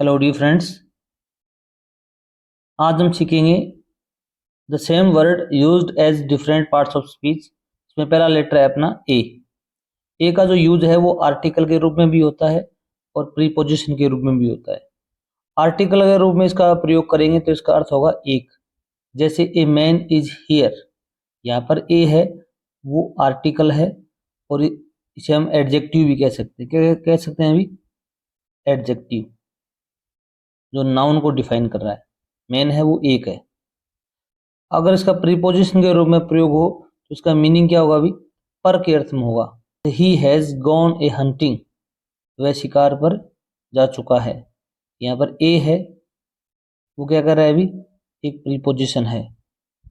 Hello dear friends. आज हम सीखेंगे the same word used as different parts of speech. इसमें पहला लेटर है अपना ए। ए का जो यूज है वो आर्टिकल के रूप में भी होता है और प्रीपोजिशन के रूप में भी होता है। आर्टिकल के रूप में इसका प्रयोग करेंगे तो इसका अर्थ होगा एक। जैसे ए मैन इज हियर, यहाँ पर ए है वो आर्टिकल है और इसे हम एडजेक्टिव भी कह सकते हैं। क्या कह सकते हैं अभी? एडजेक्टिव, जो नाउन को डिफाइन कर रहा है। मैन है वो एक है। अगर इसका प्रीपोजिशन के रूप में प्रयोग हो तो इसका मीनिंग क्या होगा? अभी पर के अर्थ में होगा। He has gone A hunting, वह शिकार पर जा चुका है। यहाँ पर ए है वो क्या कर रहा है? अभी एक प्रीपोजिशन है।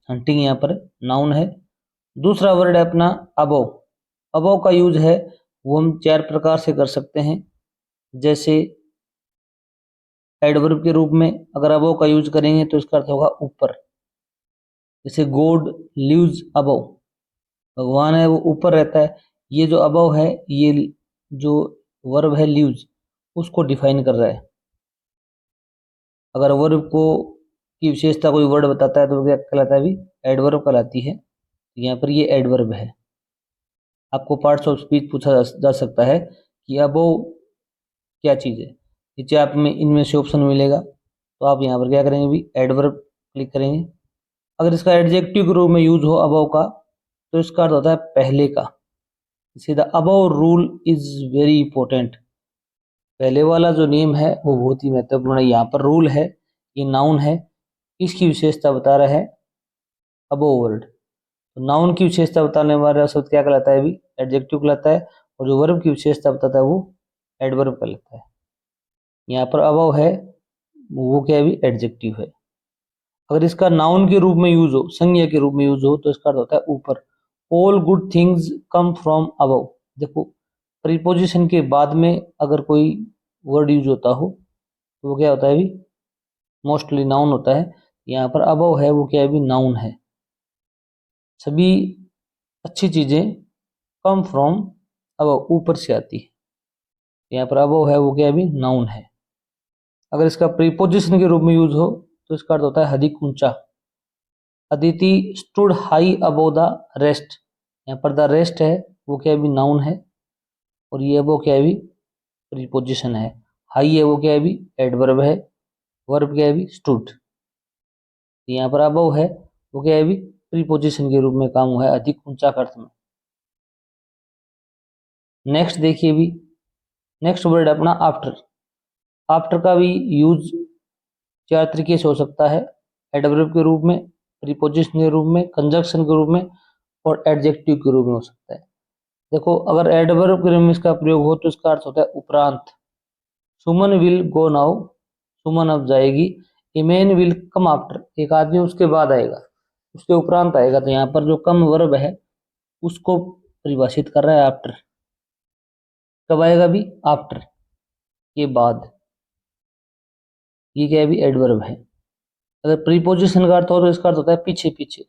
हंटिंग यहाँ पर नाउन है। दूसरा वर्ड है अपना अबव। अबव का यूज है वो हम चार प्रकार से कर सकते हैं। जैसे एडवर्ब के रूप में अगर अबव का यूज करेंगे तो इसका अर्थ होगा ऊपर। जैसे गॉड लिव्स अबव, भगवान है वो ऊपर रहता है। ये जो अबव है ये जो वर्ब है लिव्स उसको डिफाइन कर रहा है। अगर वर्ब को की विशेषता कोई वर्ड बताता है तो वो क्या कहलाता है? अभी एडवर्ब कहलाती है। यहाँ पर ये एडवर्ब है। आपको पार्ट्स ऑफ स्पीच पूछा जा सकता है कि अबव क्या चीज़ है। नीचे आप में इनमें से ऑप्शन मिलेगा तो आप यहाँ पर क्या करेंगे? अभी एडवर्ब क्लिक करेंगे। अगर इसका एडजेक्टिव के रूप में यूज हो अबव का तो इसका अर्थ होता है पहले का। The above rule is very important. पहले वाला जो नेम है वो बहुत ही महत्वपूर्ण है। यहाँ पर रूल है, ये नाउन है, इसकी विशेषता बता रहा है अबव वर्ड। तो नाउन की विशेषता बताने वाला शब्द क्या कहलाता है? अभी एडजेक्टिव कहलाता है। और जो वर्ब की विशेषता बताता है वो एडवर्ब कहलाता है। यहाँ पर अबव है वो क्या है? अभी एडजेक्टिव है। अगर इसका नाउन के रूप में यूज हो, संज्ञा के रूप में यूज हो तो इसका अर्थ होता है ऊपर। All good things come from above. देखो, प्रीपोजिशन के बाद में अगर कोई वर्ड यूज होता हो तो वो क्या होता है? अभी मोस्टली नाउन होता है। यहाँ पर अबव है वो क्या है? अभी नाउन है। सभी अच्छी चीजें कम फ्रॉम अबव, ऊपर से आती है। यहाँ पर अबव है वो क्या है? अभी नाउन है। अगर इसका प्रीपोजिशन के रूप में यूज हो तो इसका अर्थ होता है अधिक ऊंचा। Aditi stood high above the rest. यहाँ पर द रेस्ट है वो क्या है? अभी नाउन है। और ये अबव क्या है? अभी प्रीपोजिशन है। हाई है वो क्या है? अभी एडवर्ब है। वर्ब क्या है? अभी स्टूड। यहाँ पर अबव है वो क्या है? अभी प्रीपोजिशन के रूप में काम हुआ है अधिक ऊंचा अर्थ में। नेक्स्ट देखिए, अभी नेक्स्ट वर्ड अपना आफ्टर। आफ्टर का भी यूज चार तरीके से हो सकता है। एडवर्ब के रूप में, प्रीपोजिशन के रूप में, कंजक्शन के रूप में और एडजेक्टिव के रूप में हो सकता है। देखो, अगर एडवर्ब के रूप में इसका प्रयोग हो तो इसका अर्थ होता है उपरांत। सुमन विल गो नाउ, सुमन अब जाएगी। A man will come after, एक आदमी उसके बाद आएगा, उसके उपरांत आएगा। तो यहाँ पर जो कम वर्ब है उसको परिभाषित कर रहा है आफ्टर। कब आएगा? भी आफ्टर के बाद। ये क्या है? भी एडवर्ब है। अगर प्रीपोजिशन का अर्थ हो तो इसका अर्थ होता है पीछे पीछे।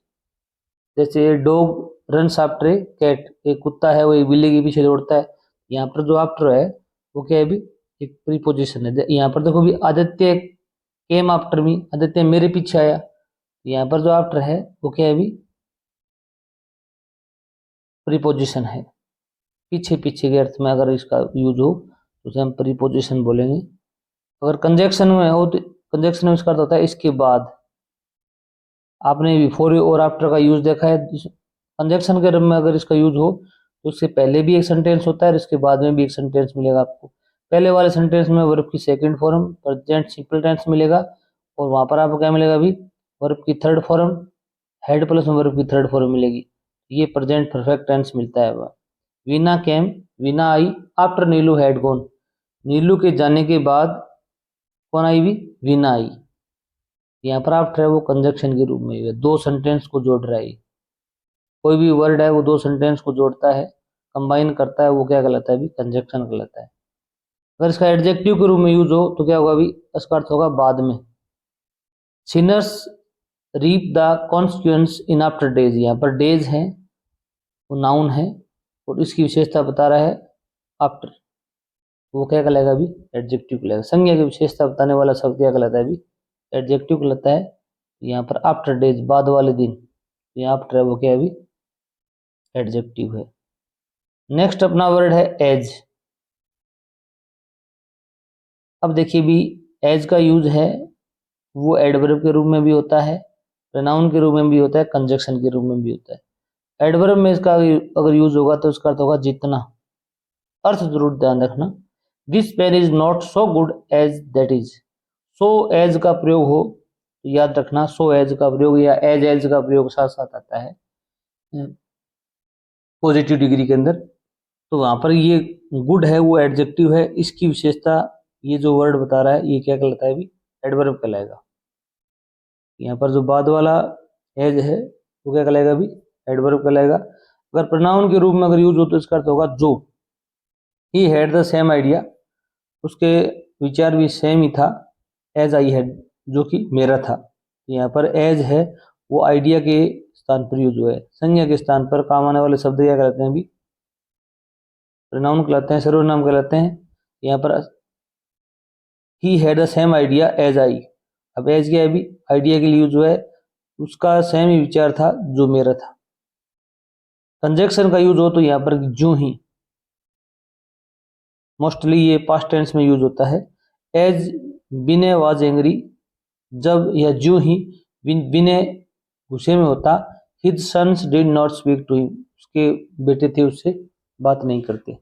जैसे dog runs after a cat, एक कुत्ता है वो एक बिल्ली के पीछे दौड़ता है। यहाँ पर जो आफ्टर है वो क्या है? भी एक प्रीपोजिशन है। यहाँ पर देखो भी Aditya came after me, Aditya मेरे पीछे आया। यहाँ पर जो आफ्टर है वो क्या है? भी प्रीपोजिशन है। पीछे पीछे के अर्थ में अगर इसका यूज हो तो उसे हम प्रीपोजिशन बोलेंगे। अगर कंजक्शन में हो तो कंजक्शन में इसका अर्थ होता है इसके बाद। आपने बिफोर और आफ्टर का यूज देखा है। कंजक्शन के रूप में अगर इसका यूज हो तो उससे पहले भी एक सेंटेंस होता है और इसके बाद में भी एक सेंटेंस मिलेगा आपको। पहले वाले सेंटेंस में वर्ब की second form present simple tense मिलेगा और वहां पर आपको क्या मिलेगा? अभी वर्ब की थर्ड फॉर्म, हेड प्लस में वर्ब की थर्ड फॉर्म मिलेगी। ये प्रेजेंट परफेक्ट टेंस मिलता है। वीना केम, वीना आई आफ्टर नीलू हैड गॉन, नीलू के जाने के बाद कौन आई? भी वीना आई। यहाँ पर आफ्टर है वो कंजक्शन के रूप में है, दो सेंटेंस को जोड़ रहा है। कोई भी वर्ड है वो दो सेंटेंस को जोड़ता है, कंबाइन करता है, वो क्या कहलाता है? भी कंजक्शन कहलाता है। अगर इसका एडजेक्टिव के रूप में यूज हो तो क्या होगा? अभी इसका अर्थ होगा बाद में। Sinners reap the consequence in after days. यहाँ पर डेज है वो नाउन है और इसकी विशेषता बता रहा है आफ्टर। वो क्या कहलाएगा अभी, एडजेक्टिव कहलाएगा। संज्ञा की विशेषता बताने वाला शब्द क्या कहलाता है अभी, एडजेक्टिव कहलाता है। यहाँ पर आफ्टर डेज, बाद वाले दिन, यहाँ आफ्टर है वो क्या है अभी, एडजेक्टिव है। नेक्स्ट अपना वर्ड है एज। अब देखिए भी, एज का यूज है वो एडवर्ब के रूप में भी होता है, प्रोनाउन के रूप में भी होता है, कंजक्शन के रूप में भी होता है। एडवर्ब में इसका अगर यूज होगा तो इसका अर्थ होगा जितना। अर्थ जरूर ध्यान रखना, this pen is not so good as that is. So as का प्रयोग हो तो याद रखना, सो एज का प्रयोग या एज का प्रयोग साथ साथ आता है पॉजिटिव डिग्री के अंदर। तो वहां पर ये गुड है वो एडजेक्टिव है, इसकी विशेषता ये जो वर्ड बता रहा है ये क्या कहलाता है अभी, एडवर्ब कहलाएगा। यहाँ पर जो बाद वाला एज है वो क्या कहलाएगा अभी, एडवर्ब कहलाएगा। अगर प्रोनाउन के रूप में अगर यूज हो तो इसका अर्थ होगा जो। ही हैड द सेम आइडिया, उसके विचार भी सेम ही था, एज आई हैड, जो कि मेरा था। यहाँ पर एज है वो आइडिया के स्थान पर यूज हुआ है। संज्ञा के स्थान पर काम आने वाले शब्द क्या कहलाते हैं अभी, प्रोनाउन कहलाते हैं, सर्वनाम कहलाते हैं। यहाँ पर ही had the same idea as I, अब एज क्या है अभी, आइडिया के लिए यूज हुआ है, उसका सेम ही विचार था जो मेरा था। कंजक्शन का यूज हो तो यहाँ पर जो ही, मोस्टली ये पास्ट टेंस में यूज होता है। एज बिने वाज एंग्री, जब या जो ही बिने गुस्से में होता, his sons did not speak to him, उसके बेटे थे उससे बात नहीं करते।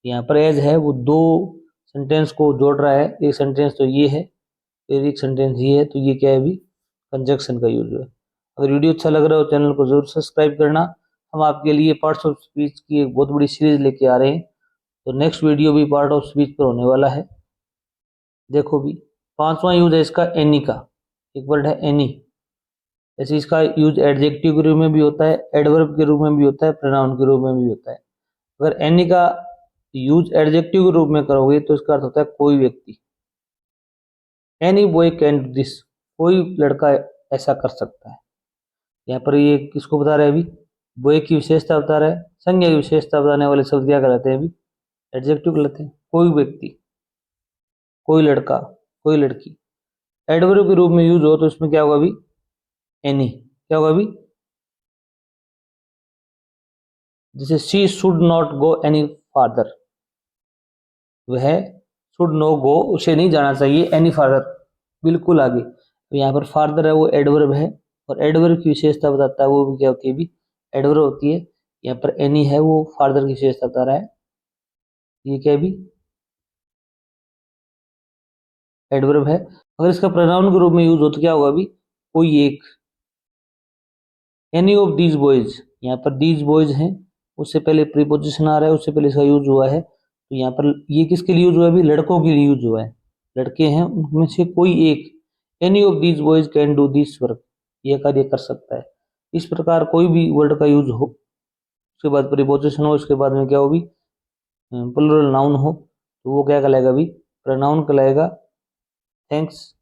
यहाँ पर एज है वो दो सेंटेंस को जोड़ रहा है, एक सेंटेंस तो ये है, फिर एक सेंटेंस ये है, तो ये क्या है अभी, कंजक्शन का यूज है। अगर वीडियो अच्छा लग रहा हो चैनल को जरूर सब्सक्राइब करना। हम आपके लिए पार्ट्स ऑफ स्पीच की एक बहुत बड़ी सीरीज लेके आ रहे हैं, तो नेक्स्ट वीडियो भी पार्ट ऑफ स्पीच पर होने वाला है। देखो भी, पांचवा यूज है इसका एनी का, एक वर्ड है एनी। जैसे इसका यूज एडजेक्टिव के रूप में भी होता है, एडवर्ब के रूप में भी होता है, प्रोनाउन के रूप में भी होता है। अगर एनी का यूज एडजेक्टिव के रूप में करोगे तो इसका अर्थ होता है कोई व्यक्ति। Any boy can do this, कोई लड़का ऐसा कर सकता है। यहाँ पर ये किसको बता रहा है अभी, बॉय की विशेषता बता रहा है। संज्ञा की विशेषता बताने वाले शब्द क्या कहलाते हैं अभी, एडजेक्टिव कहलाते हैं। कोई व्यक्ति, कोई लड़का, कोई लड़की। एडवर्ब के रूप में यूज हो तो इसमें क्या होगा अभी, एनी, क्या होगा अभी, जैसे she should not go any farther, वह शुड नो गो, उसे नहीं जाना चाहिए, एनी फार्दर, बिल्कुल आगे। तो यहाँ पर फार्दर है वो एडवर्ब है, और एडवर्ब की विशेषता बताता है वो भी क्या होती है अभी, एडवर्ब होती है। यहाँ पर एनी है वो फार्दर की विशेषता बता रहा है, ये क्या भी एडवर्ब है। अगर इसका प्रोनाउन के रूप में यूज हो तो क्या होगा अभी, कोई एक, एनी ऑफ दीज बॉयज। यहाँ पर दीज बॉयज हैं, उससे पहले प्रीपोजिशन आ रहा है, उससे पहले इसका यूज हुआ है, तो यहाँ पर ये किसके लिए यूज हुआ है अभी, लड़कों के लिए यूज हुआ है, लड़के हैं उनमें से कोई एक। Any of these boys can do this work, ये कार्य कर सकता है। इस प्रकार कोई भी वर्ड का यूज हो, उसके बाद प्रीपोजिशन हो, उसके बाद में क्या हो भी, प्लूरल नाउन हो, तो वो क्या कहलाएगा अभी, प्रोनाउन कहलाएगा। थैंक्स।